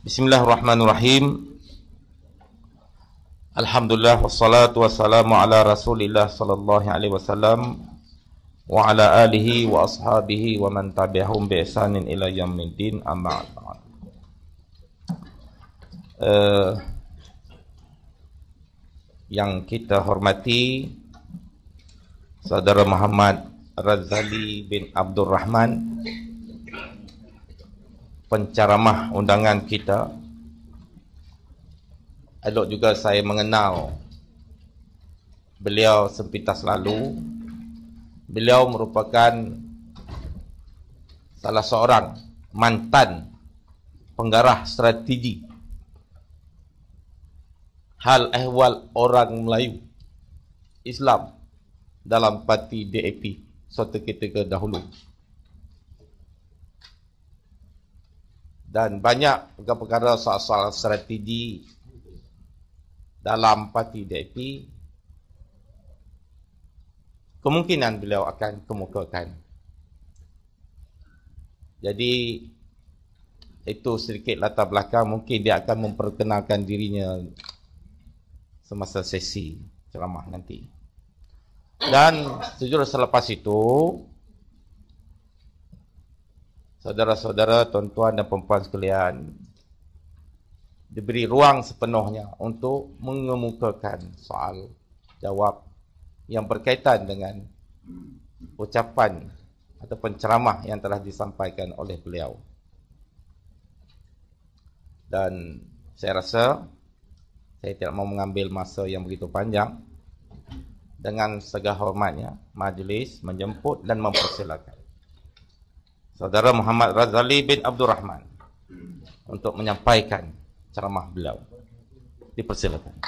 Bismillahirrahmanirrahim. Alhamdulillah wassalatu wassalamu ala Rasulillah sallallahu alaihi wasallam wa ala alihi wa ashabihi wa man tabi'ahum bi ihsanin ila yaumiddin, amma ba'd. Yang kita hormati Saudara Muhammad Razali bin Abdul Rahman, penceramah undangan kita. Elok juga saya mengenal beliau sepintas lalu. Beliau merupakan salah seorang mantan penggarah strategi hal ehwal orang Melayu Islam dalam parti DAP suatu ketika dahulu. Dan banyak perkara-perkara soal-soal strategi dalam parti DAP kemungkinan beliau akan kemukakan. Jadi itu sedikit latar belakang. Mungkin dia akan memperkenalkan dirinya semasa sesi ceramah nanti. Dan sejujurnya selepas itu, saudara-saudara, tuan-tuan dan perempuan sekalian, diberi ruang sepenuhnya untuk mengemukakan soal jawab yang berkaitan dengan ucapan atau penceramah yang telah disampaikan oleh beliau. Dan saya rasa saya tidak mau mengambil masa yang begitu panjang. Dengan segala hormatnya, majlis menjemput dan mempersilakan Saudara Muhammad Razali bin Abdul Rahman untuk menyampaikan ceramah beliau. Dipersilakan.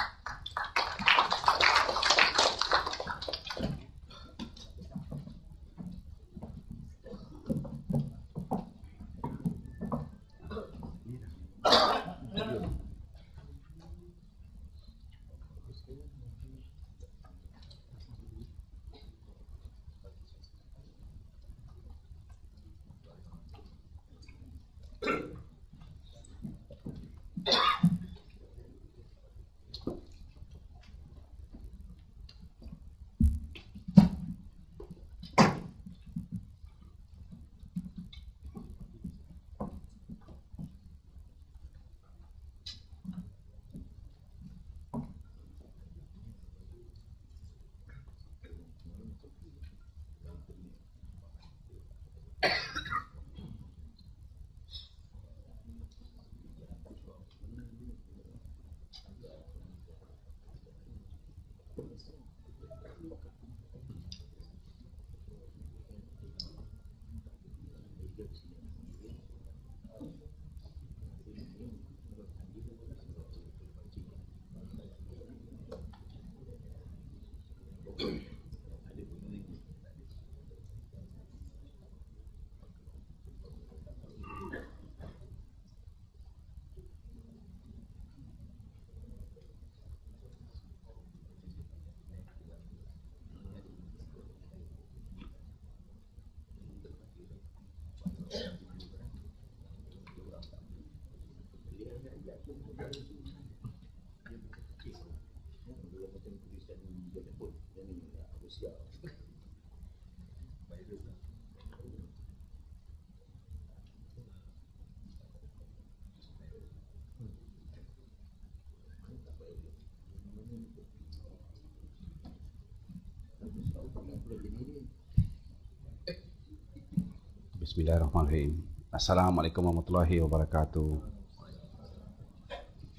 Bismillahirrahmanirrahim. Assalamualaikum warahmatullahi wabarakatuh.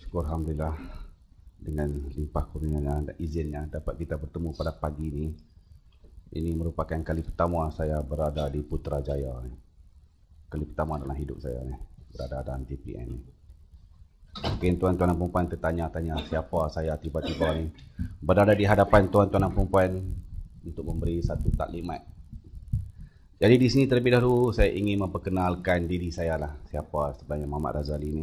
Syukur Alhamdulillah dengan limpah kurnianya dan izinnya dapat kita bertemu pada pagi ini. Ini merupakan kali pertama saya berada di Putrajaya. Kali pertama dalam hidup saya berada dalam TPN. Mungkin tuan-tuan dan perempuan tertanya-tanya siapa saya tiba-tiba ni berada di hadapan tuan-tuan dan perempuan untuk memberi satu taklimat. Jadi di sini terlebih dahulu saya ingin memperkenalkan diri saya lah. Siapa sebenarnya Muhammad Razali ni.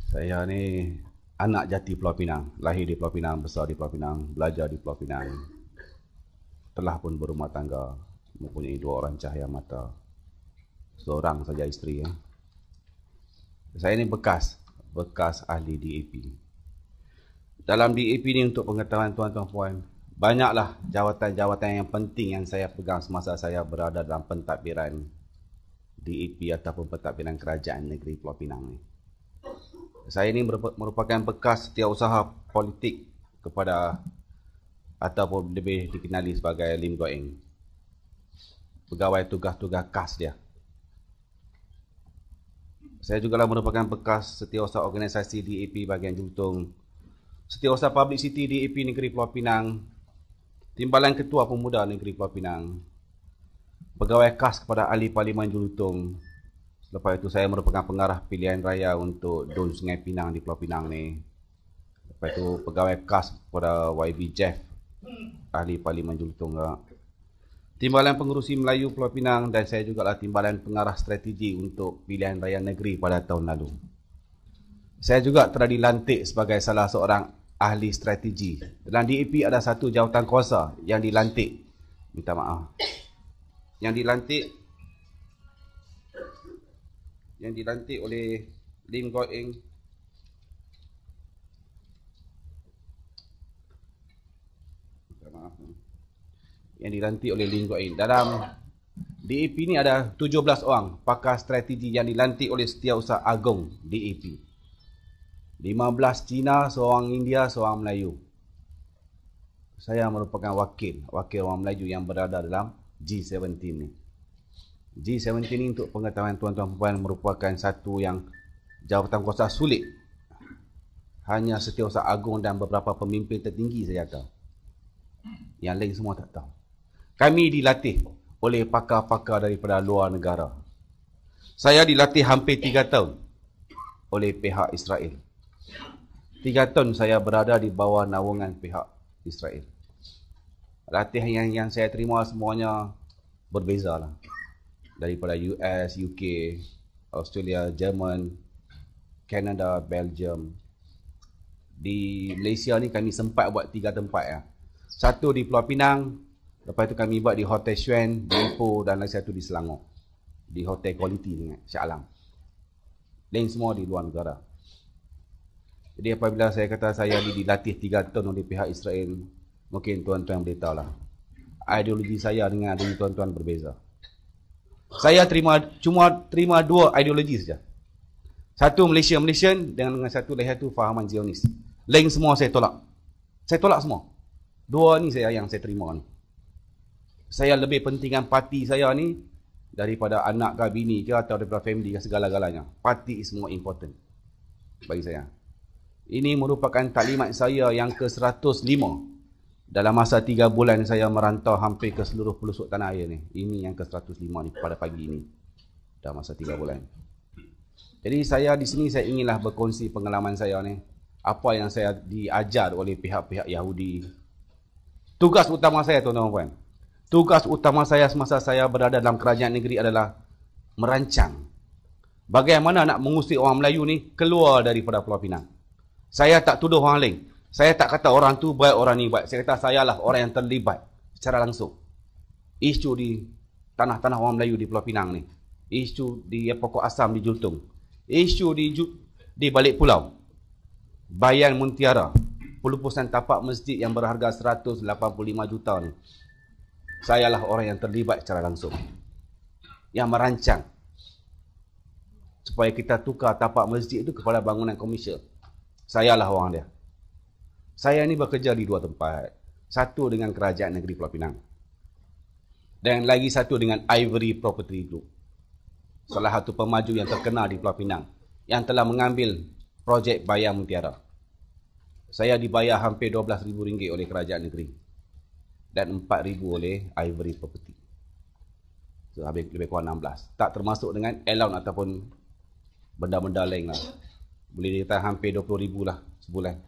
Saya ni anak jati Pulau Pinang. Lahir di Pulau Pinang, besar di Pulau Pinang, belajar di Pulau Pinang. Telah pun berumah tangga, mempunyai 2 orang cahaya mata. Seorang saja isteri. Saya ni bekas ahli DAP. Dalam DAP ni, untuk pengetahuan tuan-tuan puan, banyaklah jawatan-jawatan yang penting yang saya pegang semasa saya berada dalam pentadbiran DAP ataupun pentadbiran kerajaan negeri Pulau Pinang ni. Saya ni merupakan bekas setiausaha politik kepada, ataupun lebih dikenali sebagai Lim Guo Eng, pegawai tugas-tugas KAS dia. Saya juga merupakan bekas setiausaha organisasi DAP bahagian Jelutong, setiausaha publicity DAP negeri Pulau Pinang, timbalan ketua pemuda negeri Pulau Pinang, pegawai KAS kepada ahli Parlimen Jelutong. Lepas itu saya merupakan pengarah pilihan raya untuk Dun Sungai Pinang di Pulau Pinang ni. Lepas itu pegawai KAS kepada YB Jeff, ahli Parlimen Jelutong juga. Timbalan pengurusi Melayu Pulau Pinang, dan saya juga timbalan pengarah strategi untuk pilihan raya negeri pada tahun lalu. Saya juga telah dilantik sebagai salah seorang ahli strategi. Dalam DAP ada satu jawatan kuasa yang dilantik. Minta maaf. Yang dilantik oleh Lim Guo Eng. Minta maaf. Yang dilantik oleh Lim Guo Eng. Dalam DAP ni ada 17 orang pakar strategi yang dilantik oleh Setiausaha Agong DAP. 15 Cina, seorang India, seorang Melayu. Saya merupakan wakil orang Melayu yang berada dalam G17 ni. G17 ni, untuk pengetahuan tuan-tuan puan, merupakan satu yang jawatan kuasa sulit. Hanya Setiausaha Agong dan beberapa pemimpin tertinggi saja tahu. Yang lain semua tak tahu. Kami dilatih oleh pakar-pakar daripada luar negara. Saya dilatih hampir 3 tahun oleh pihak Israel. 3 tahun saya berada di bawah naungan pihak Israel. Latihan yang saya terima semuanya berbeza lah. Daripada US, UK, Australia, Jerman, Canada, Belgium. Di Malaysia ni kami sempat buat 3 tempat ya. Satu di Pulau Pinang, lepas tu kami buat di Hotel Xuan, di Ipoh, dan lagi satu di Selangor. Di Hotel Quality ni, Shah Alam. Lain semua di luar negara. Jadi apabila saya kata saya dilatih 3 tahun oleh pihak Israel, mungkin tuan-tuan boleh tahu lah. Ideologi saya dengan ideologi tuan-tuan berbeza. Saya cuma terima 2 ideologi saja. Satu Malaysian dengan satu lagi satu fahaman Zionis. Lain semua saya tolak. Saya tolak semua. 2 ni yang saya terima ni. Saya lebih pentingkan parti saya ni daripada anak ke bini ke atau daripada family ke segala-galanya. Parti is more important bagi saya. Ini merupakan taklimat saya yang ke-105 dalam masa 3 bulan saya merantau hampir ke seluruh pelosok tanah air ni. Ini yang ke-105 ni pada pagi ni. Dalam masa 3 bulan. Jadi saya di sini saya inginlah berkongsi pengalaman saya ni. Apa yang saya diajar oleh pihak-pihak Yahudi. Tugas utama saya, tuan-tuan puan. Tugas utama saya semasa saya berada dalam kerajaan negeri adalah merancang bagaimana nak mengusir orang Melayu ni keluar daripada Pulau Pinang. Saya tak tuduh orang lain. Saya tak kata orang tu baik, orang ni baik. Saya kata sayalah orang yang terlibat secara langsung. Isu di tanah-tanah orang Melayu di Pulau Pinang ni. Isu di pokok asam di Jultung. Isu di balik pulau. Bayan Muntiara. Pelupusan tapak masjid yang berharga 185 juta ni. Sayalah orang yang terlibat secara langsung. Yang merancang supaya kita tukar tapak masjid itu kepada bangunan komersial. Sayalah orang dia. Saya ni bekerja di 2 tempat. Satu dengan Kerajaan Negeri Pulau Pinang. Dan lagi satu dengan Ivory Property Group. Salah satu pemaju yang terkenal di Pulau Pinang. Yang telah mengambil projek Bayan Mutiara. Saya dibayar hampir RM12,000 oleh Kerajaan Negeri. Dan RM4,000 oleh Ivory Property. So, lebih kurang 16. Tak termasuk dengan allowance ataupun benda-benda lain lah. Boleh dikata hampir RM20,000 lah sebulan.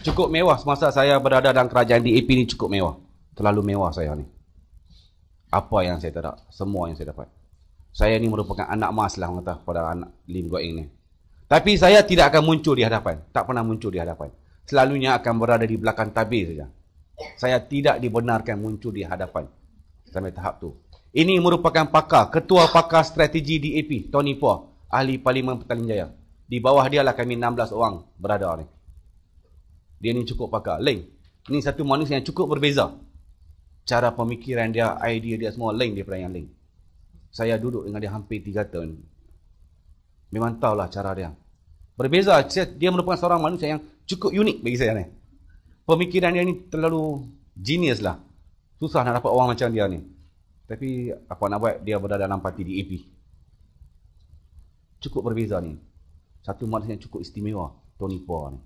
Cukup mewah semasa saya berada dalam kerajaan DAP ni, cukup mewah. Terlalu mewah saya ni. Apa yang saya tak ada, semua yang saya dapat. Saya ni merupakan anak mas lah orang kata pada anak Lim Guo Eng ni. Tapi saya tidak akan muncul di hadapan. Tak pernah muncul di hadapan. Selalunya akan berada di belakang tabir saja. Saya tidak dibenarkan muncul di hadapan. Sampai tahap tu. Ini merupakan pakar, ketua pakar strategi DAP, Tony Poa, ahli Parlimen Petaling Jaya. Di bawah dia lah kami 16 orang berada ni. Dia ni cukup pakar. Lain. Ini satu manusia yang cukup berbeza. Cara pemikiran dia, idea dia semua lain daripada yang lain. Saya duduk dengan dia hampir 3 tahun. Memang tahulah cara dia. Berbeza. Dia merupakan seorang manusia yang cukup unik bagi saya ni. Pemikiran dia ni terlalu genius lah. Susah nak dapat orang macam dia ni. Tapi apa nak buat, dia berada dalam parti DAP. Cukup berbeza ni. Satu manusia yang cukup istimewa, Tony Poa ni.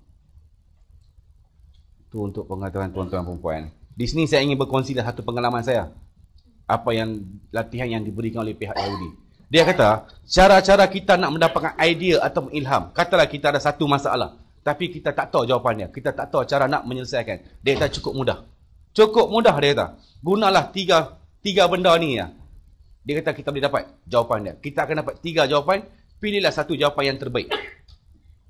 Itu untuk pengetahuan tuan-tuan dan puan. Di sini saya ingin berkongsi satu pengalaman saya. Apa yang latihan yang diberikan oleh pihak Yahudi. Dia kata, cara-cara kita nak mendapatkan idea atau ilham. Katalah kita ada satu masalah, tapi kita tak tahu jawapannya. Kita tak tahu cara nak menyelesaikan. Dia kata cukup mudah. Cukup mudah dia kata. Gunalah tiga benda ni ya. Dia kata kita boleh dapat jawapan dia. Kita akan dapat 3 jawapan. Pilihlah satu jawapan yang terbaik.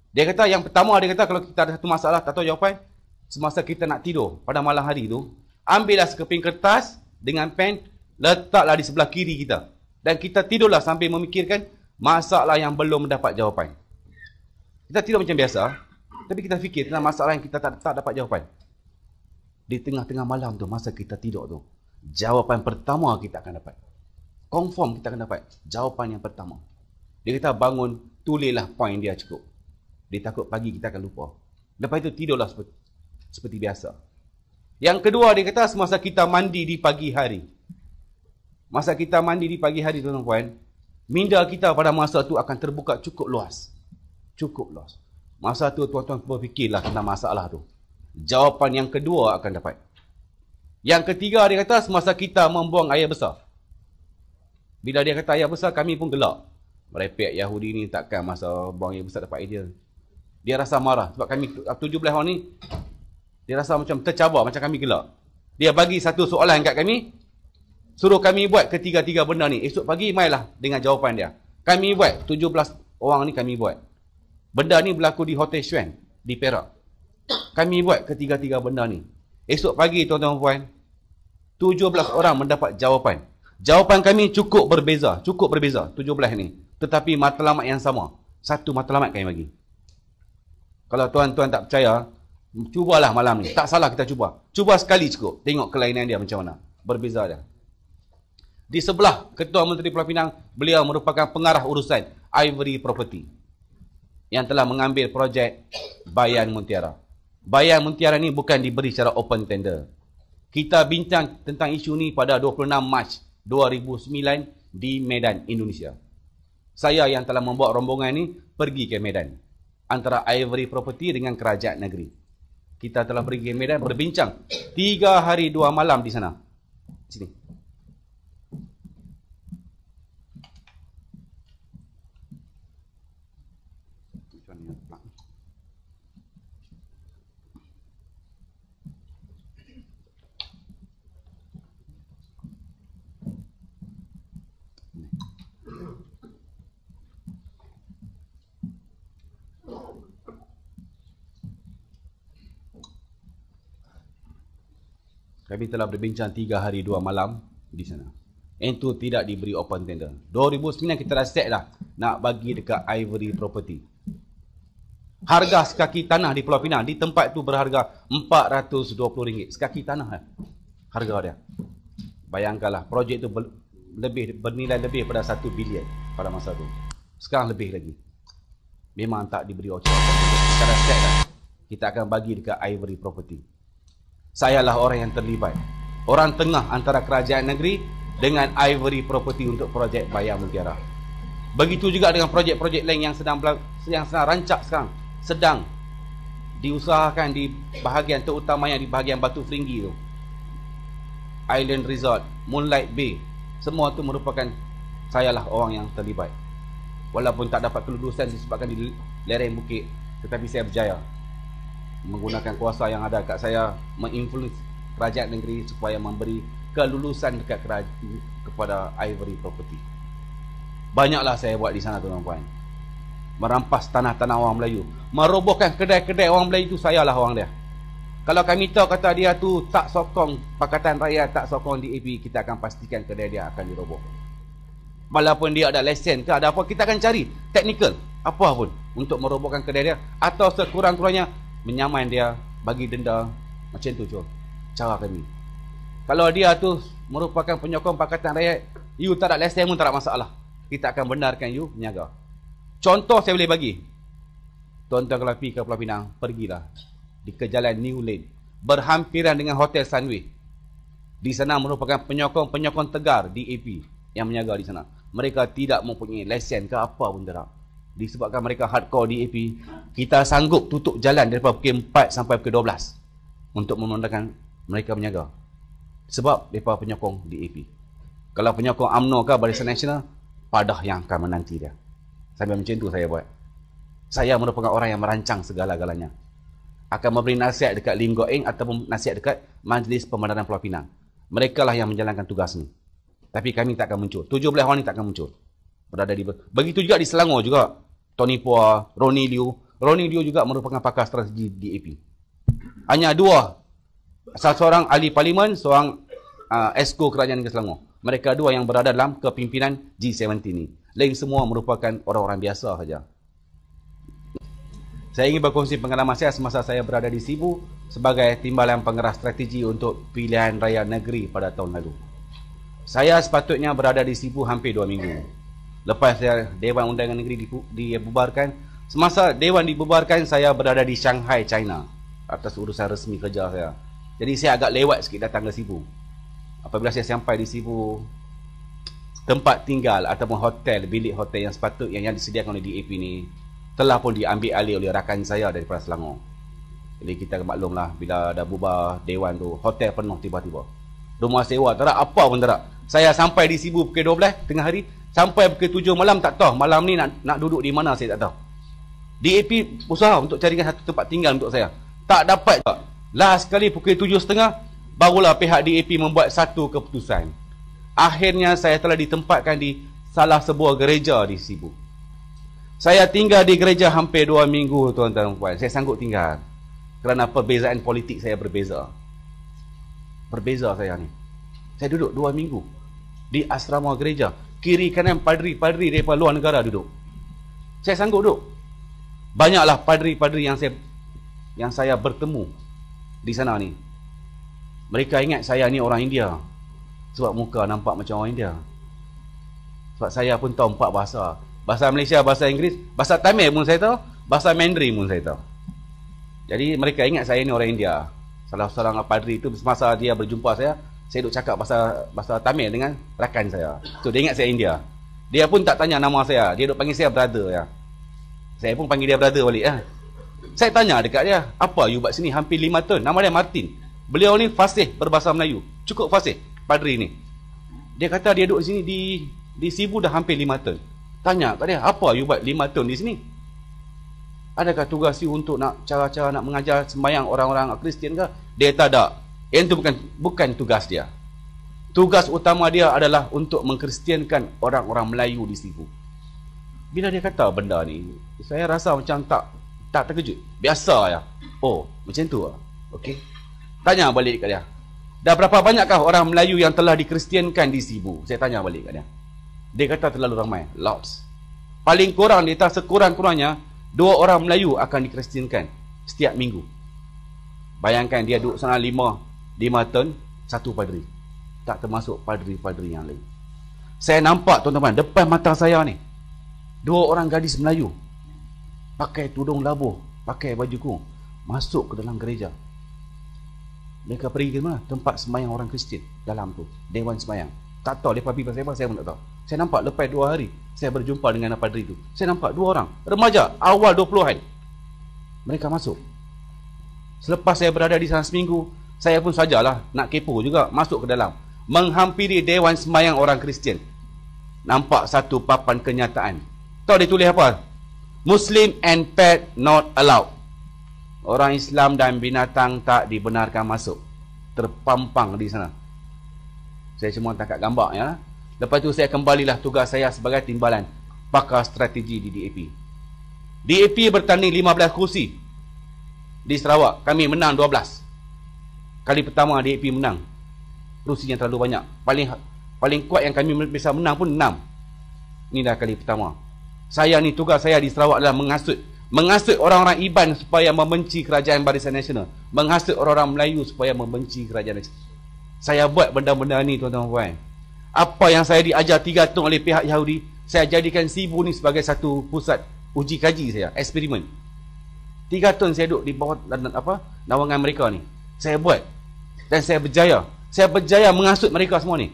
Dia kata yang pertama, dia kata kalau kita ada satu masalah tak tahu jawapan, semasa kita nak tidur pada malam hari tu, ambillah sekeping kertas dengan pen, letaklah di sebelah kiri kita. Dan kita tidurlah sambil memikirkan masalah yang belum mendapat jawapan. Kita tidur macam biasa, tapi kita fikir tentang masalah yang kita tak dapat jawapan. Di tengah-tengah malam tu, masa kita tidur tu, jawapan pertama kita akan dapat. Confirm kita akan dapat jawapan yang pertama. Dia kata bangun, tulislah poin dia cukup. Dia takut pagi kita akan lupa. Lepas itu tidurlah seperti biasa. Yang kedua, dia kata semasa kita mandi di pagi hari. Masa kita mandi di pagi hari, tuan-tuan, minda kita pada masa tu akan terbuka cukup luas. Cukup luas. Masa tu tuan-tuan berfikirlah tentang masalah tu. Jawapan yang kedua akan dapat. Yang ketiga, dia kata semasa kita membuang air besar. Bila dia kata air besar, kami pun gelak. Merepek Yahudi ni takkan masa buang air besar dapat idea. Dia rasa marah. Sebab kami 17 orang ni, dia rasa macam tercabar, macam kami gelak. Dia bagi satu soalan kat kami, suruh kami buat ketiga-tiga benda ni. Esok pagi mailah dengan jawapan dia. Kami buat, 17 orang ni kami buat. Benda ni berlaku di Hotel Xuan, di Perak. Kami buat ketiga-tiga benda ni. Esok pagi tuan-tuan puan, 17 orang mendapat jawapan. Jawapan kami cukup berbeza, 17 ni. Tetapi matlamat yang sama. Satu matlamat kami bagi. Kalau tuan-tuan tak percaya, cubalah malam ni. Tak salah kita cuba. Cuba sekali cukup. Tengok kelainan dia macam mana. Berbeza dia. Di sebelah Ketua Menteri Pulau Pinang, beliau merupakan pengarah urusan Ivory Property yang telah mengambil projek Bayan Mutiara. Bayan Mutiara ni bukan diberi secara open tender. Kita bincang tentang isu ni pada 26 Mac 2009 di Medan, Indonesia. Saya yang telah membawa rombongan ni pergi ke Medan. Antara Ivory Property dengan Kerajaan Negeri. Kita telah pergi ke Medan berbincang 3 hari 2 malam di sana. Sini. Kami telah berbincang 3 hari 2 malam di sana. Itu tidak diberi open tender. 2009 kita dah set dah nak bagi dekat Ivory Property. Harga sekaki tanah di Pulau Pinang di tempat tu berharga RM420. Sekaki tanah harga dia. Bayangkanlah projek tu bernilai lebih pada 1 bilion pada masa tu. Sekarang lebih lagi. Memang tak diberi open tender. Kita dah set dah. Kita akan bagi dekat Ivory Property. Sayalah orang yang terlibat. Orang tengah antara kerajaan negeri dengan Ivory Property untuk projek Bayan Mutiara. Begitu juga dengan projek-projek lain yang sedang rancak sekarang. Sedang diusahakan di bahagian terutamanya di bahagian Batu Feringgi tu. Island Resort, Moonlight Bay. Semua tu merupakan sayalah orang yang terlibat. Walaupun tak dapat kelulusan disebabkan di lereng bukit, tetapi saya berjaya menggunakan kuasa yang ada kat saya menginfluence kerajaan negeri supaya memberi kelulusan dekat kepada Ivory Property. Banyaklah saya buat di sana tuan-tuan. Merampas tanah-tanah orang Melayu, merobohkan kedai-kedai orang Melayu tu, sayalah orang dia. Kalau kami tahu kata dia tu tak sokong Pakatan Rakyat, tak sokong DAP, kita akan pastikan kedai dia akan diroboh. Walaupun dia ada lesen ke ada apa, kita akan cari technical. apa pun untuk merobohkan kedai dia, atau sekurang-kurangnya menyaman dia, bagi denda. Macam tu cara kami. Kalau dia tu merupakan penyokong Pakatan Rakyat, you tak ada lesen pun tak ada masalah, kita akan benarkan you berniaga. Contoh saya boleh bagi, tuan-tuan kalau pergi ke Pulau Pinang, pergilah di ke jalan New Lane, berhampiran dengan Hotel Sunway. Di sana merupakan penyokong tegar DAP yang menjaga di sana. Mereka tidak mempunyai lesen ke apa pun tak. Disebabkan mereka hardcore DAP, kita sanggup tutup jalan daripada pukul 4 sampai pukul 12 untuk memandangkan mereka menjaga. Sebab mereka penyokong DAP. Kalau penyokong UMNO ke Barisan Nasional, padah yang akan menanti dia. Sampai macam tu saya buat. Saya merupakan orang yang merancang segala-galanya. Akan memberi nasihat dekat Lim Goeng ataupun nasihat dekat Majlis Pemadanan Pulau Pinang. Mereka lah yang menjalankan tugas ni. Tapi kami tak akan muncul. 17 orang ni tak akan muncul. Berada di begitu juga di Selangor juga. Tony Pua, Ronnie Liu. Ronnie Liu juga merupakan pakar strategi DAP. Hanya dua. Salah seorang ahli parlimen, seorang esko kerajaan negeri Selangor. Mereka dua yang berada dalam kepimpinan G70 ni. Lain semua merupakan orang-orang biasa saja. Saya ingin berkongsi pengalaman saya semasa saya berada di Sibu sebagai timbalan pengarah strategi untuk pilihan raya negeri pada tahun lalu. Saya sepatutnya berada di Sibu hampir 2 minggu. Lepas Dewan Undangan Negeri dibubarkan, semasa Dewan dibubarkan, saya berada di Shanghai, China atas urusan resmi kerja saya. Jadi saya agak lewat sikit datang ke Sibu. Apabila saya sampai di Sibu, tempat tinggal ataupun hotel, bilik hotel yang sepatutnya yang disediakan oleh DAP ni telah pun diambil alih oleh rakan saya daripada Selangor. Jadi kita maklumlah, bila dah bubar Dewan tu, hotel penuh tiba-tiba. Rumah sewa tak ada, apa pun tak ada. Saya sampai di Sibu pukul 12 tengah hari, sampai pukul 7 malam tak tahu malam ni nak duduk di mana, saya tak tahu. DAP usaha untuk carikan satu tempat tinggal untuk saya, tak dapat. Last sekali pukul 7.30 barulah pihak DAP membuat satu keputusan. Akhirnya saya telah ditempatkan di salah sebuah gereja di Sibu. Saya tinggal di gereja hampir 2 minggu, tuan-tuan dan puan. Saya sanggup tinggal kerana perbezaan politik saya berbeza. Berbeza saya ni. Saya duduk 2 minggu di asrama gereja. Kiri kanan padri-padri daripada luar negara duduk. Saya sanggup duduk. Banyaklah padri-padri yang saya bertemu di sana ni. Mereka ingat saya ni orang India sebab muka nampak macam orang India. Sebab saya pun tahu 4 bahasa. Bahasa Malaysia, bahasa Inggeris, bahasa Tamil pun saya tahu, bahasa Mandarin pun saya tahu. Jadi mereka ingat saya ni orang India. Salah seorang padri itu semasa dia berjumpa saya duk cakap bahasa Tamil dengan rakan saya. So dia ingat saya India. Dia pun tak tanya nama saya, dia duk panggil saya brother ya. Saya pun panggil dia brother balik ya. Saya tanya dekat dia, apa you buat sini hampir 5 tahun? Nama dia Martin. Beliau ni fasih berbahasa Melayu. Cukup fasih, padri ni. Dia kata dia duduk sini di Sibu dah hampir 5 tahun. Tanya kat dia, apa you buat 5 tahun di sini? Adakah tugas you untuk nak cara-cara nak mengajar sembahyang orang-orang Kristian ke? Dia tak ada. Itu bukan tugas dia. Tugas utama dia adalah untuk mengkristiankan orang-orang Melayu di Sibu. Bila dia kata benda ni, saya rasa macam tak terkejut. Biasa ya. Oh, macam tu lah. Okey. Tanya balik kat dia. Dah berapa banyakkah orang Melayu yang telah dikristiankan di Sibu? Saya tanya balik kat dia. Dia kata terlalu ramai. Lots. Paling kurang dia kata sekurang-kurangnya 2 orang Melayu akan dikristiankan setiap minggu. Bayangkan dia duduk sana 5 tahun, 1 padri. Tak termasuk padri-padri yang lain. Saya nampak tuan-tuan, depan mata saya ni 2 orang gadis Melayu pakai tudung labuh, pakai baju kurung, masuk ke dalam gereja. Mereka pergi ke mana? Tempat sembahyang orang Kristian dalam tu, Dewan Sembahyang. Tak tahu mereka pergi pasal apa, saya pun tak tahu. Saya nampak lepas 2 hari saya berjumpa dengan padri tu. Saya nampak 2 orang remaja awal 20-an. Mereka masuk. Selepas saya berada di sana seminggu, saya pun sajalah nak kepo juga, masuk ke dalam, menghampiri Dewan Sembahyang orang Kristian. Nampak satu papan kenyataan. Tahu dia tulis apa? Muslim and pet not allowed. Orang Islam dan binatang tak dibenarkan masuk. Terpampang di sana. Saya cuma tangkap gambar ya. Lepas tu saya kembalilah tugas saya sebagai timbalan pakar strategi di DAP. DAP bertanding 15 kursi di Sarawak. Kami menang 12. Kali pertama DAP menang. Kursinya terlalu banyak. Paling kuat yang kami bisa menang pun 6. Ini dah kali pertama. Saya ni, tugas saya di Sarawak adalah menghasut orang-orang Iban supaya membenci kerajaan Barisan Nasional, menghasut orang-orang Melayu supaya membenci kerajaan nasional. Saya buat benda-benda ni, tuan-tuan puan. Apa yang saya diajar 3 tahun oleh pihak Yahudi, saya jadikan Sibu ni sebagai satu pusat uji kaji saya, eksperimen. 3 tahun saya duduk di bawah naungan mereka ni. Saya buat dan saya berjaya. Saya berjaya menghasut mereka semua ni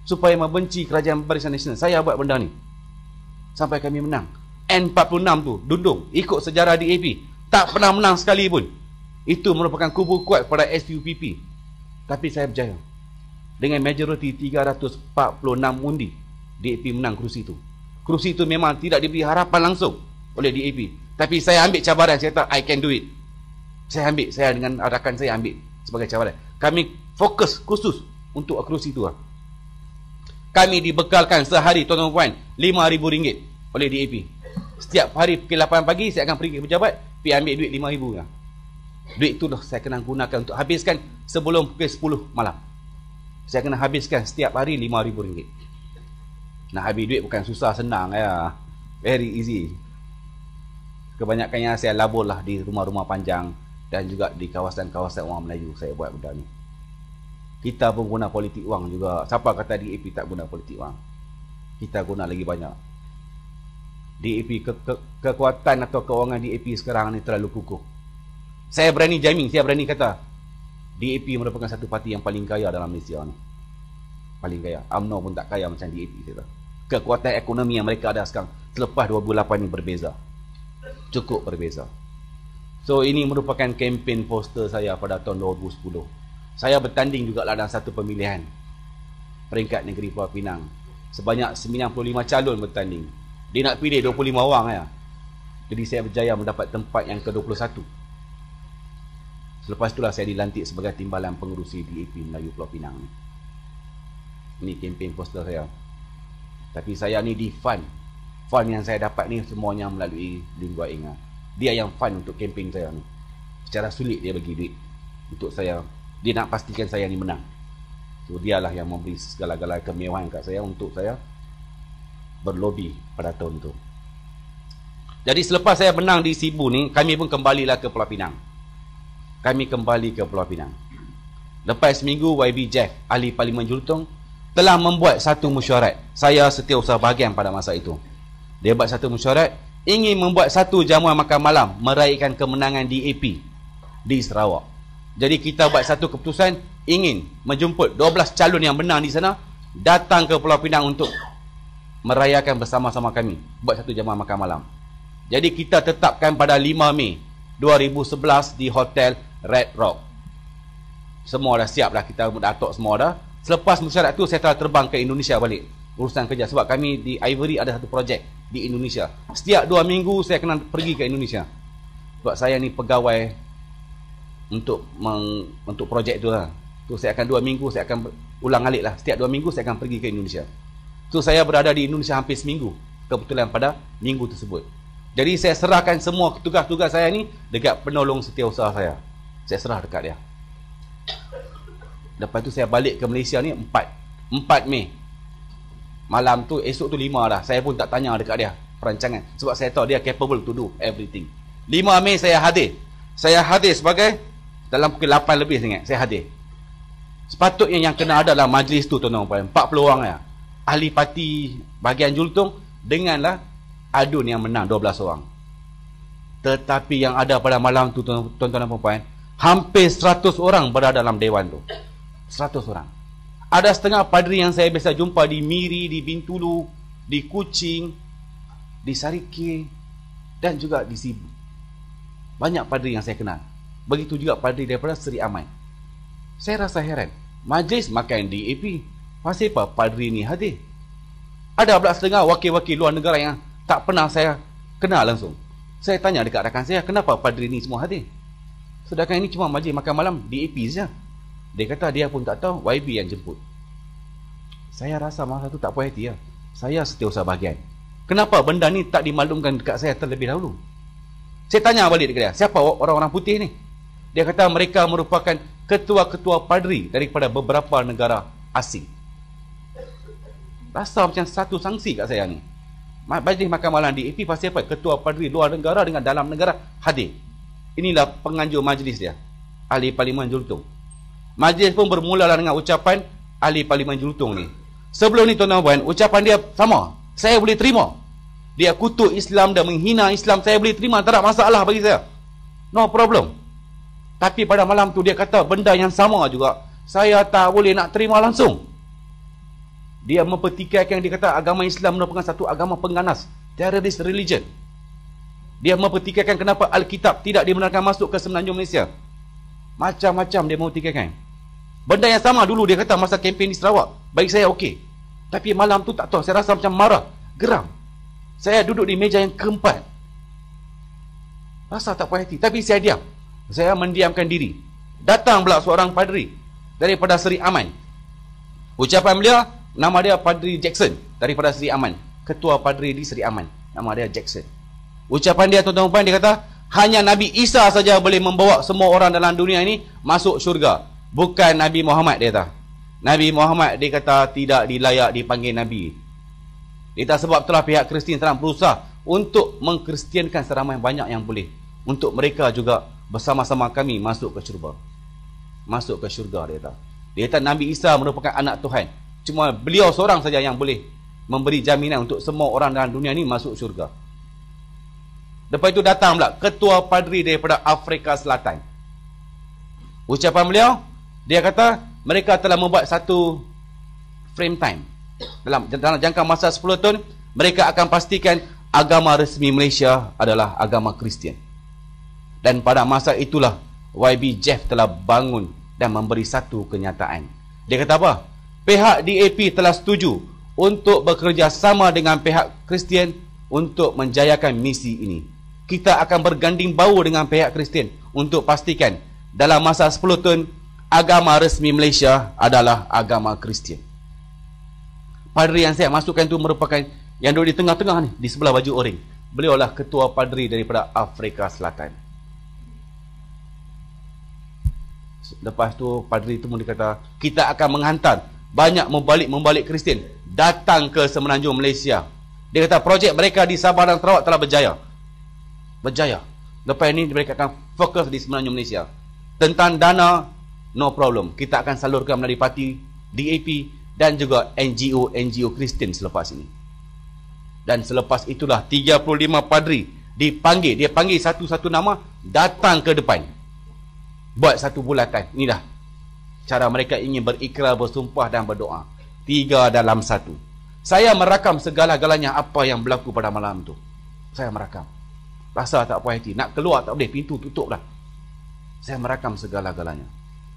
supaya membenci kerajaan Barisan Nasional. Saya buat benda ni sampai kami menang. N46 tu dundung ikut sejarah DAP, tak pernah menang sekali pun. Itu merupakan kubu kuat pada SUPP, tapi saya berjaya dengan majoriti 346 undi. DAP menang kerusi itu. Kerusi itu memang tidak diberi harapan langsung oleh DAP, tapi saya ambil cabaran. Saya kata I can do it. Saya ambil, saya dengan rakan saya ambil sebagai cabaran. Kami fokus khusus untuk kerusi itu. Kami dibekalkan sehari, tuan-tuan puan, RM5,000 oleh DAP. Setiap hari pukul 8 pagi saya akan pergi ke pejabat, pergi ambil duit RM5,000. Duit itu dah saya kena gunakan untuk habiskan sebelum pukul 10 malam. Saya kena habiskan setiap hari RM5,000. Nak habis duit bukan susah, senang ya. Very easy. Kebanyakannya saya labur lah di rumah-rumah panjang dan juga di kawasan-kawasan orang Melayu saya buat benda ni. Kita pun guna politik wang juga. Siapa kata DAP tak guna politik wang? Kita guna lagi banyak. DAP, kekuatan atau kewangan DAP sekarang ni terlalu kukuh. Saya berani jamin, saya berani kata DAP merupakan satu parti yang paling kaya dalam Malaysia ni. Paling kaya. UMNO pun tak kaya macam DAP. Kekuatan ekonomi yang mereka ada sekarang selepas 2008 ni berbeza. Cukup berbeza. So ini merupakan kempen poster saya pada tahun 2010. Saya bertanding juga dalam satu pemilihan peringkat negeri Pulau Pinang. Sebanyak 95 calon bertanding. Dia nak pilih 25 orang ya. Jadi saya berjaya mendapat tempat yang ke-21. Selepas itulah saya dilantik sebagai timbalan pengurusi DAP Melayu Pulau Pinang. Ini kempen poster saya. Tapi saya ni di fund. Fund yang saya dapat ni semuanya melalui Lingua Inga. Dia yang fund untuk kempen saya ni. Secara sulit dia bagi duit untuk saya. Dia nak pastikan saya ni menang. So dialah yang memberi segala-gala kemewahan kat saya untuk saya berlobi pada tahun itu. Jadi selepas saya menang di Sibu ni, kami pun kembalilah ke Pulau Pinang. Kami kembali ke Pulau Pinang. Lepas seminggu, YB Jeff, ahli Parlimen Julutong, telah membuat satu mesyuarat. Saya Setiausaha Bahagian pada masa itu. Dia buat satu mesyuarat, ingin membuat satu jamuan makan malam meraihkan kemenangan DAP di Sarawak. Jadi kita buat satu keputusan, ingin menjemput 12 calon yang menang di sana datang ke Pulau Pinang untuk merayakan bersama-sama kami, buat satu jamuan makan malam. Jadi kita tetapkan pada 5 Mei 2011 di Hotel Red Rock. Semua dah siap dah, kita dah atok semua dah. Selepas mesyuarat tu saya telah terbang ke Indonesia balik urusan kerja, sebab kami di Ivory ada satu projek di Indonesia. Setiap 2 minggu saya kena pergi ke Indonesia. Sebab saya ni pegawai untuk projek tu lah. Tu saya akan 2 minggu saya akan ulang alik lah. Setiap 2 minggu saya akan pergi ke Indonesia. So saya berada di Indonesia hampir seminggu, kebetulan pada minggu tersebut. Jadi saya serahkan semua tugas-tugas saya ni dekat penolong setiausaha saya. Saya serah dekat dia. Lepas tu saya balik ke Malaysia ni 4 Mei. Malam tu, esok tu 5 dah. Saya pun tak tanya dekat dia perancangan, sebab saya tahu dia capable to do everything. 5 Mei saya hadir. Saya hadir sebagai dalam pukul 8 lebih sangat saya hadir. Sepatutnya yang kena ada dalam majlis tu tuan-tuan, 40 orang ya. Ahli parti bahagian Julutong denganlah adun yang menang 12 orang. Tetapi yang ada pada malam tu tuan-tuan dan puan-puan, hampir 100 orang berada dalam dewan tu. 100 orang. Ada setengah padri yang saya biasa jumpa di Miri, di Bintulu, di Kuching, di Sarike dan juga di Sibu. Banyak padri yang saya kenal. Begitu juga padri daripada Seri Aman. Saya rasa heran, majlis makan DAP, pasal apa padri ni hadir? Ada pula setengah wakil-wakil luar negara yang tak pernah saya kenal langsung. Saya tanya dekat rakan saya, kenapa padri ni semua hadir? Sedangkan ini cuma majlis makan malam DAP saja. Dia kata dia pun tak tahu, YB yang jemput. Saya rasa masa tu tak puas hati ya. Saya Setiausaha Bahagian. Kenapa benda ni tak dimaklumkan dekat saya terlebih dahulu? Saya tanya balik dekat dia, siapa orang-orang putih ni? Dia kata mereka merupakan ketua-ketua padri daripada beberapa negara asing. Rasa macam satu sanksi kat saya ni. Majlis makan malam DAP pasal apa? Ketua Padri luar negara dengan dalam negara hadir. Inilah penganjur majlis dia, Ahli Parlimen Jelutong. Majlis pun bermula dengan ucapan Ahli Parlimen Jelutong ni. Sebelum ni tuan-tuan puan, ucapan dia sama, saya boleh terima. Dia kutuk Islam dan menghina Islam, saya boleh terima, tak ada masalah bagi saya, no problem. Tapi pada malam tu dia kata benda yang sama juga, saya tak boleh nak terima langsung. Dia mempertikaikan, dia kata agama Islam merupakan satu agama pengganas, terrorist religion. Dia mempertikaikan kenapa Alkitab tidak dibenarkan masuk ke Semenanjung Malaysia. Macam-macam dia mempertikaikan. Benda yang sama dulu dia kata masa kempen di Sarawak, bagi saya okey. Tapi malam tu tak tahu, saya rasa macam marah, geram. Saya duduk di meja yang keempat, rasa tak puas hati, tapi saya diam. Saya mendiamkan diri. Datang pula seorang padri daripada Seri Aman. Ucapan beliau, nama dia Padri Jackson daripada Seri Aman, ketua padri di Seri Aman, nama dia Jackson. Ucapan dia tuan-tuan puan, dia kata hanya Nabi Isa saja boleh membawa semua orang dalam dunia ini masuk syurga, bukan Nabi Muhammad. Dia kata Nabi Muhammad, dia kata tidak dilayak dipanggil Nabi. Dia kata sebab itulah pihak Kristian sedang berusaha untuk mengkristiankan seramai banyak yang boleh, untuk mereka juga bersama-sama kami masuk ke syurga. Masuk ke syurga, dia kata Nabi Isa merupakan anak Tuhan, cuma beliau seorang saja yang boleh memberi jaminan untuk semua orang dalam dunia ini masuk syurga. Lepas itu datang pula ketua padri daripada Afrika Selatan. Ucapan beliau, dia kata mereka telah membuat satu frame time. Dalam jangka masa 10 tahun, mereka akan pastikan agama resmi Malaysia adalah agama Kristian. Dan pada masa itulah YB Jeff telah bangun dan memberi satu kenyataan. Dia kata apa? Pihak DAP telah setuju untuk bekerjasama dengan pihak Kristian untuk menjayakan misi ini. Kita akan berganding bahu dengan pihak Kristian untuk pastikan dalam masa 10 tahun agama resmi Malaysia adalah agama Kristian. Padri yang saya masukkan itu merupakan yang duduk di tengah-tengah ni, di sebelah baju oranye. Beliau lah ketua padri daripada Afrika Selatan. Lepas tu padri itu pun dikata kita akan menghantar banyak membalik Kristian datang ke Semenanjung Malaysia. Dia kata projek mereka di Sabah dan Sarawak telah berjaya. Lepas ini mereka akan fokus di Semenanjung Malaysia. Tentang dana, no problem, kita akan salurkan melalui parti DAP dan juga NGO Kristian selepas ini. Dan selepas itulah 35 padri dipanggil, dia panggil satu-satu nama datang ke depan, buat satu bulatan. Inilah cara mereka ingin berikrar, bersumpah dan berdoa, 3 dalam 1. Saya merakam segala-galanya apa yang berlaku pada malam tu. Saya merakam. Rasa tak puas hati, nak keluar tak boleh, pintu tutup dah. Saya merakam segala-galanya.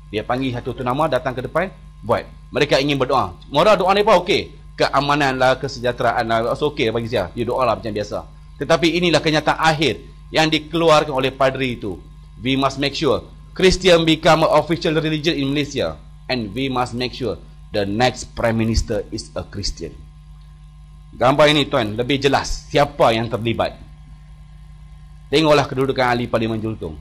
Dia panggil satu-satu nama datang ke depan, buat. Mereka ingin berdoa. Moral doa mereka okey, keamanan lah, kesejahteraan lah, okey bagi saya. Dia doa lah macam biasa. Tetapi inilah kenyataan akhir yang dikeluarkan oleh padri itu. We must make sure Christian become an official religion in Malaysia, and we must make sure the next Prime Minister is a Christian. Gambar ini tuan lebih jelas siapa yang terlibat. Tengoklah kedudukan Ahli Parlimen Jelutong.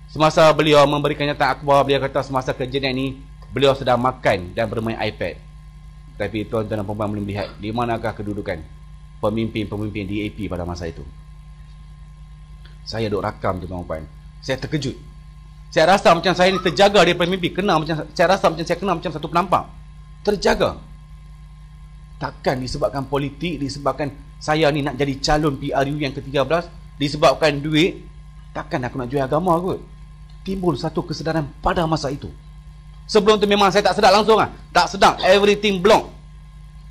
Semasa beliau memberi kenyataan akhbar, beliau kata semasa kejadian ini beliau sedang makan dan bermain iPad. Tapi tuan-tuan dan puan-puan boleh melihat di manakah kedudukan pemimpin-pemimpin DAP pada masa itu. Saya duk rakam tuan-tuan dan puan. Saya terkejut. Saya rasa macam saya ni terjaga dia pemimpin, saya rasa macam saya kena macam satu penampak. Terjaga. Takkan disebabkan politik, disebabkan saya ni nak jadi calon PRU yang ke-13, disebabkan duit, takkan aku nak jual agama kot. Timbul satu kesedaran pada masa itu. Sebelum tu memang saya tak sedar langsung lah. Tak sedar, everything block.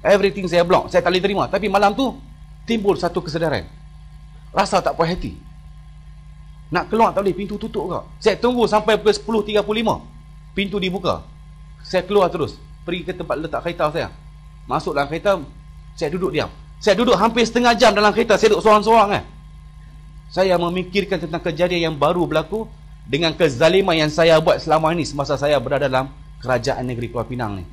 Everything saya block, saya tak boleh terima. Tapi malam tu timbul satu kesedaran. Rasa tak puas hati. Nak keluar tak boleh, pintu tutup kak. Saya tunggu sampai pukul 10.35, pintu dibuka. Saya keluar terus, pergi ke tempat letak kereta saya. Masuk dalam kereta, saya duduk diam. Saya duduk hampir setengah jam dalam kereta. Saya duduk sorang-sorang. Saya memikirkan tentang kejadian yang baru berlaku dengan kezaliman yang saya buat selama ini semasa saya berada dalam kerajaan negeri Pulau Pinang ni.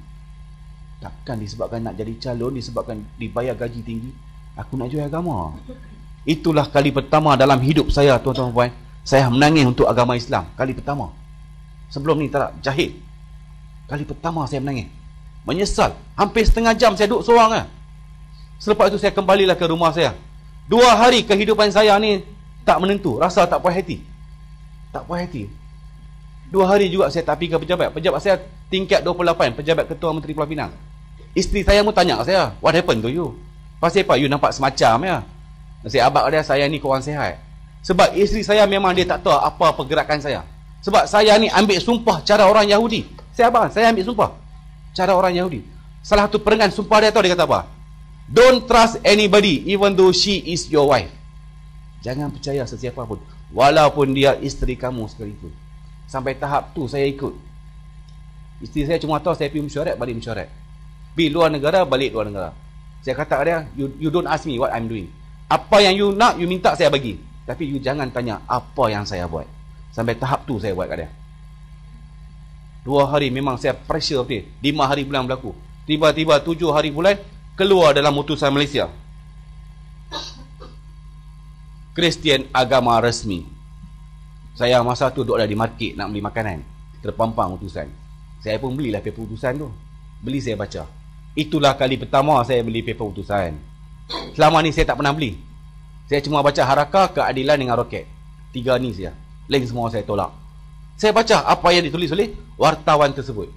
Takkan disebabkan nak jadi calon, disebabkan dibayar gaji tinggi, aku nak jual agama. Itulah kali pertama dalam hidup saya, tuan-tuan puan, saya menangis untuk agama Islam. Kali pertama. Sebelum ni tak jahil. Kali pertama saya menangis. Menyesal. Hampir setengah jam saya duduk seorang. Selepas itu saya kembalilah ke rumah saya. 2 hari kehidupan saya ni tak menentu, rasa tak puas hati. Tak puas hati. 2 hari juga saya tak pergi ke pejabat. Pejabat saya tingkat 28, pejabat ketua Menteri Pulau Pinang. Isteri saya pun tanya saya, what happened to you? Pasal apa you nampak semacam ya? Saya abang dia, saya ni korang sihat. Sebab isteri saya memang dia tak tahu apa pergerakan saya. Sebab saya ni ambil sumpah cara orang Yahudi. Saya ambil sumpah cara orang Yahudi. Salah satu perengan sumpah dia tahu dia kata apa? Don't trust anybody even though she is your wife. Jangan percaya sesiapa pun walaupun dia isteri kamu sekalipun. Sampai tahap tu saya ikut. Isteri saya cuma tahu saya pergi mesyuarat, balik mesyuarat. Pergi luar negara, balik luar negara. Saya kata dia, you don't ask me what I'm doing. Apa yang you nak, you minta saya bagi. Tapi you jangan tanya apa yang saya buat. Sampai tahap tu saya buat kat dia. 2 hari memang saya pressure betul. 5 hari bulan berlaku. Tiba-tiba 7 hari bulan keluar dalam utusan Malaysia. Kristian agama resmi. Saya masa tu duduk di market nak beli makanan. Terpampang utusan. Saya pun belilah paper utusan tu. Beli saya baca. Itulah kali pertama saya beli paper utusan. Selama ni saya tak pernah beli. Saya cuma baca Harakah, Keadilan dengan Roket. 3 ni saja. Lain semua saya tolak. Saya baca apa yang ditulis oleh wartawan tersebut.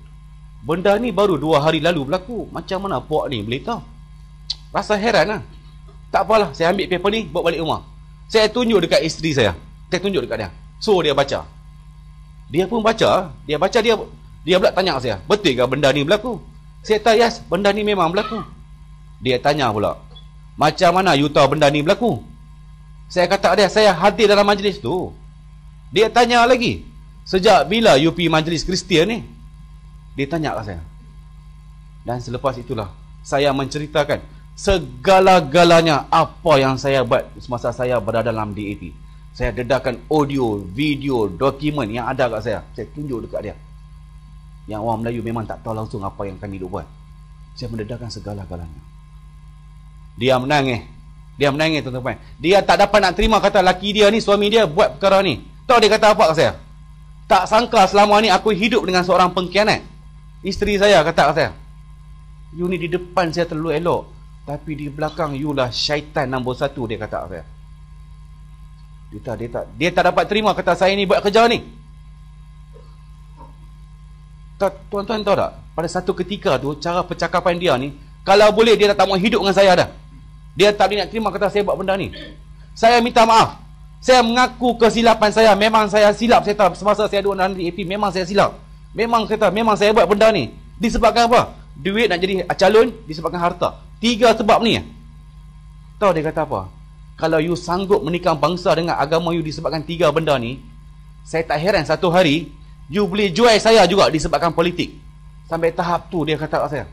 Benda ni baru 2 hari lalu berlaku. Macam mana puak ni boleh tahu? Rasa heran lah. Tak apalah, saya ambil paper ni, bawa balik rumah. Saya tunjuk dekat isteri saya. Saya tunjuk dekat dia. So dia baca. Dia pun baca. Dia baca, dia pula tanya saya, betul ke benda ni berlaku? Saya kata, yes, benda ni memang berlaku. Dia tanya pula, macam mana you tahu benda ni berlaku? Saya kata dia, saya hadir dalam majlis tu. Dia tanya lagi, sejak bila you pergi majlis Kristian ni? Dia tanya kat saya. Dan selepas itulah saya menceritakan segala-galanya apa yang saya buat semasa saya berada dalam DAP. Saya dedahkan audio, video, dokumen yang ada kat saya. Saya tunjuk dekat dia. Yang orang Melayu memang tak tahu langsung apa yang kami duk buat. Saya mendedahkan segala-galanya. Dia menangis. Dia menangis, tuan-tuan. Dia tak dapat nak terima kata laki dia ni, suami dia buat perkara ni. Tahu dia kata apa kat saya? Tak sangka selama ni aku hidup dengan seorang pengkhianat. Isteri saya kata kat saya, you ni di depan saya terlalu elok, tapi di belakang you lah syaitan nombor 1, dia kata kat saya. Dia tak dapat terima kata saya ni buat kerja ni. Tuan-tuan tahu tak? Pada satu ketika tu, cara percakapan dia ni, kalau boleh dia tak mau hidup dengan saya dah. Dia tak boleh nak terima kata saya buat benda ni. Saya minta maaf. Saya mengaku kesilapan saya. Memang saya silap. Saya tahu semasa saya duduk dalam DAP, memang saya silap. Memang saya buat benda ni. Disebabkan apa? Duit nak jadi calon, disebabkan harta. 3 sebab ni. Tahu dia kata apa? Kalau you sanggup menikam bangsa dengan agama you disebabkan 3 benda ni, saya tak heran satu hari you boleh jual saya juga disebabkan politik. Sampai tahap tu dia kata kat saya,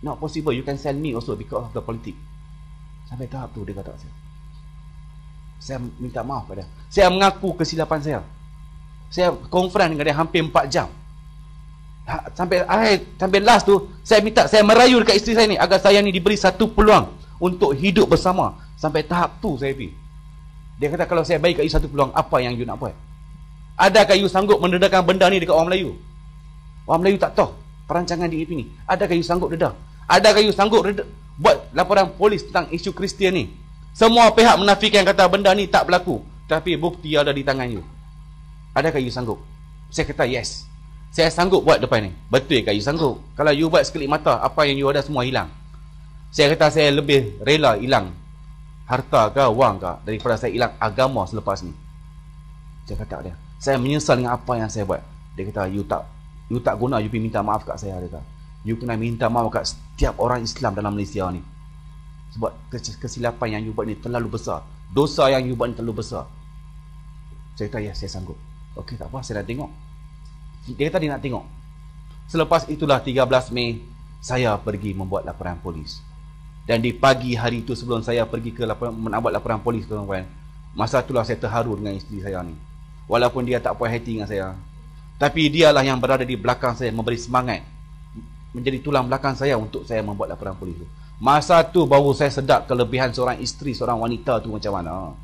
not possible, you can sell me also because of the politik. Sampai tahap tu dia kata kat saya. Saya minta maaf pada dia. Saya mengaku kesilapan saya. Saya konfront dengan dia hampir 4 jam. Sampai last tu saya merayu dekat isteri saya ni agar saya ni diberi satu peluang untuk hidup bersama. Sampai tahap tu saya pergi. Dia kata, kalau saya bagi kat you satu peluang, apa yang you nak buat? Adakah you sanggup mendedahkan benda ni dekat orang Melayu? Orang Melayu tak tahu perancangan DAP ni. Adakah you sanggup dedah? Adakah you sanggup buat laporan polis tentang isu Kristian ni? Semua pihak menafikan kata benda ni tak berlaku, tapi bukti ada di tangan you. Adakah you sanggup? Saya kata yes, saya sanggup buat depan ni. Betul ke you sanggup? Kalau you buat sekelip mata, apa yang you ada semua hilang. Saya kata saya lebih rela hilang harta ke wang ke daripada saya hilang agama selepas ni. Saya kata dia, saya menyesal dengan apa yang saya buat. Dia kata, you tak guna you pergi minta maaf kat saya. Dia kata, you kena minta maaf kat setiap orang Islam dalam Malaysia ni. Sebab kesilapan yang you buat ni terlalu besar. Dosa yang you buat ni terlalu besar. Saya kata, ya, saya sanggup. Okey, tak apa, saya nak tengok. Dia kata dia nak tengok. Selepas itulah 13 Mei, saya pergi membuat laporan polis. Dan di pagi hari itu sebelum saya pergi ke membuat laporan polis, tuan-tuan, masa itulah saya terharu dengan isteri saya ni. Walaupun dia tak puas hati dengan saya, tapi dialah yang berada di belakang saya, memberi semangat, menjadi tulang belakang saya untuk saya membuat laporan polis itu. Masa tu baru saya sedap kelebihan seorang isteri, seorang wanita tu macam mana.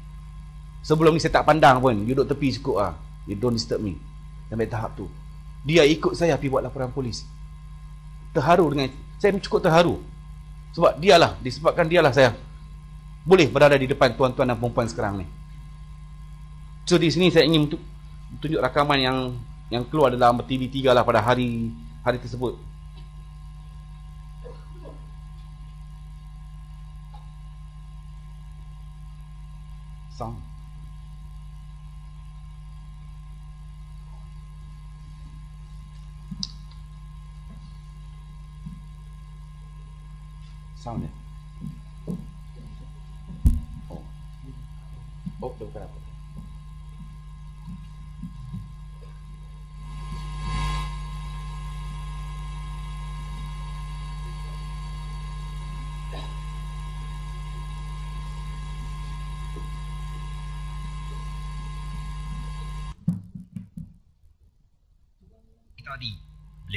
Sebelum ni saya tak pandang pun, you duduk tepi cukup lah, you don't disturb me. Sampai tahap tu dia ikut saya pergi buat laporan polis. Terharu dengan, saya cukup terharu. Sebab disebabkan dialah saya boleh berada di depan tuan-tuan dan perempuan sekarang ni. So di sini saya ingin tunjuk rakaman yang keluar dalam TV3 lah pada hari tersebut. Sound. Sound ya. Oh, dia bukan apa. Tadi